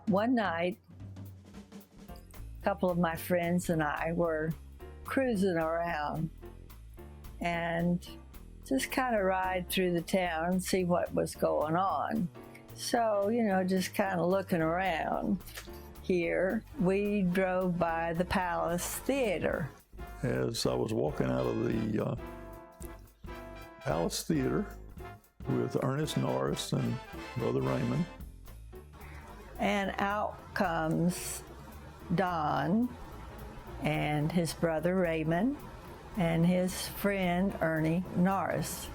One night, a couple of my friends and I were cruising around and just kind of ride through the town and see what was going on. So, just kind of looking around here, we drove by the Palace Theater. As I was walking out of the Palace Theater with Ernest Norris and Brother Raymond. And out comes Don and his brother Raymond and his friend Ernie Norris.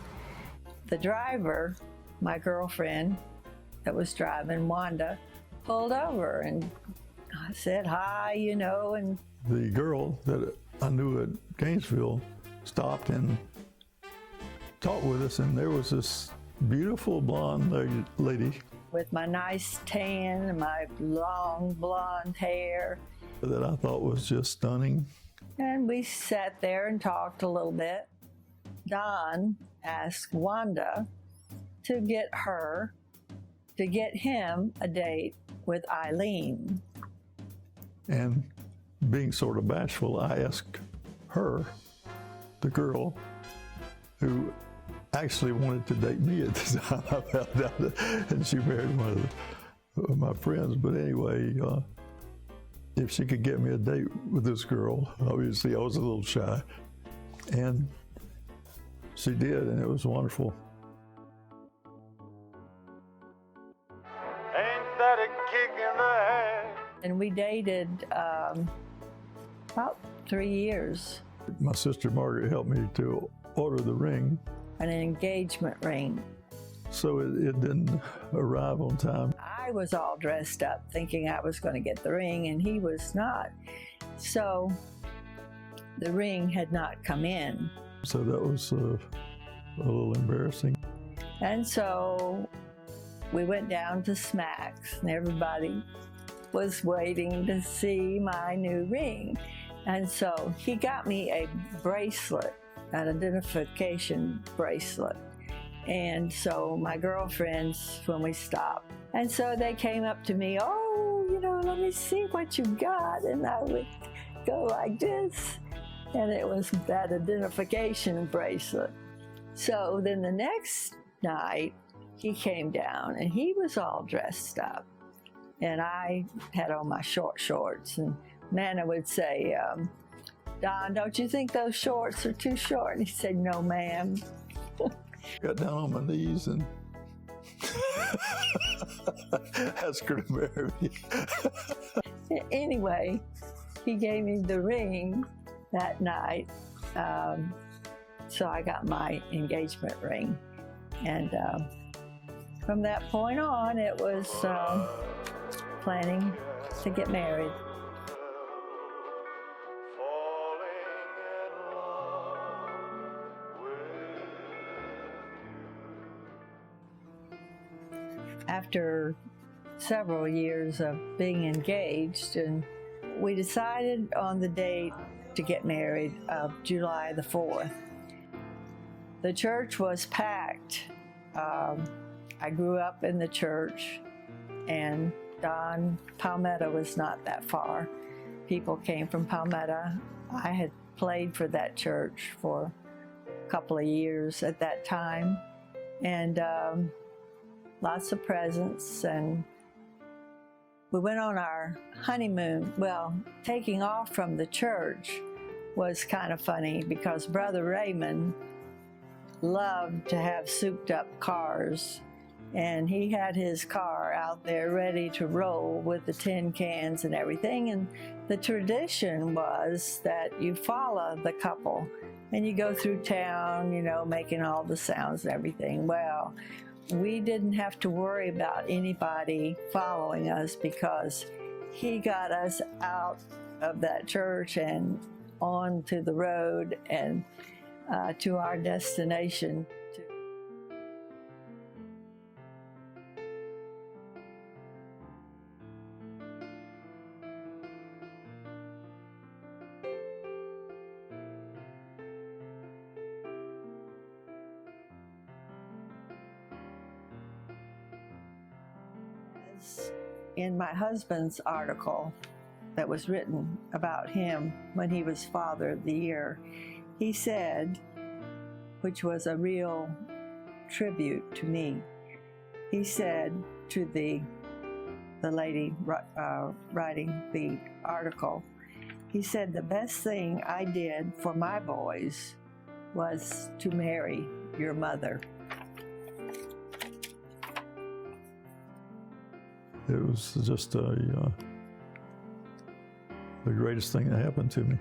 The driver, my girlfriend that was driving, Wanda, pulled over and I said hi, and the girl that I knew at Gainesville stopped and talked with us, and there was this beautiful blonde lady with my nice tan and my long blonde hair that I thought was just stunning. And we sat there and talked a little bit. Don asked Wanda to get him a date with Eileen. And being sort of bashful, I asked her, the girl who actually wanted to date me at the time, I found out, and she married one of my friends. But anyway, if she could get me a date with this girl, obviously I was a little shy, and she did, and it was wonderful. Ain't that a kick in the head? And we dated about 3 years. My sister Margaret helped me to order the ring. An engagement ring. So it didn't arrive on time. I was all dressed up thinking I was going to get the ring, and he was not. So the ring had not come in. So that was a little embarrassing. And so we went down to Smacks, and everybody was waiting to see my new ring. And so he got me a bracelet, an identification bracelet. And so my girlfriends, when we stopped, and so they came up to me, let me see what you got. And I would go like this, and it was that identification bracelet. So then the next night, he came down, and he was all dressed up. And I had on my short shorts, and Nana would say, Don, don't you think those shorts are too short? And he said, no, ma'am. Got down on my knees and asked her to marry me. Anyway, he gave me the ring that night. So I got my engagement ring. And from that point on, it was planning to get married. After several years of being engaged, and we decided on the date to get married of July the 4th. The church was packed. I grew up in the church, and Palmetto was not that far. People came from Palmetto. I had played for that church for a couple of years at that time, and lots of presents, and we went on our honeymoon. Well, taking off from the church was kind of funny because Brother Raymond loved to have souped up cars, and he had his car out there ready to roll with the tin cans and everything. And the tradition was that you follow the couple and you go through town, making all the sounds and everything. Well, we didn't have to worry about anybody following us because he got us out of that church and onto the road and to our destination. In my husband's article that was written about him when he was Father of the Year, he said, which was a real tribute to me, he said to the lady writing the article, he said, the best thing I did for my boys was to marry your mother. It was just the greatest thing that happened to me.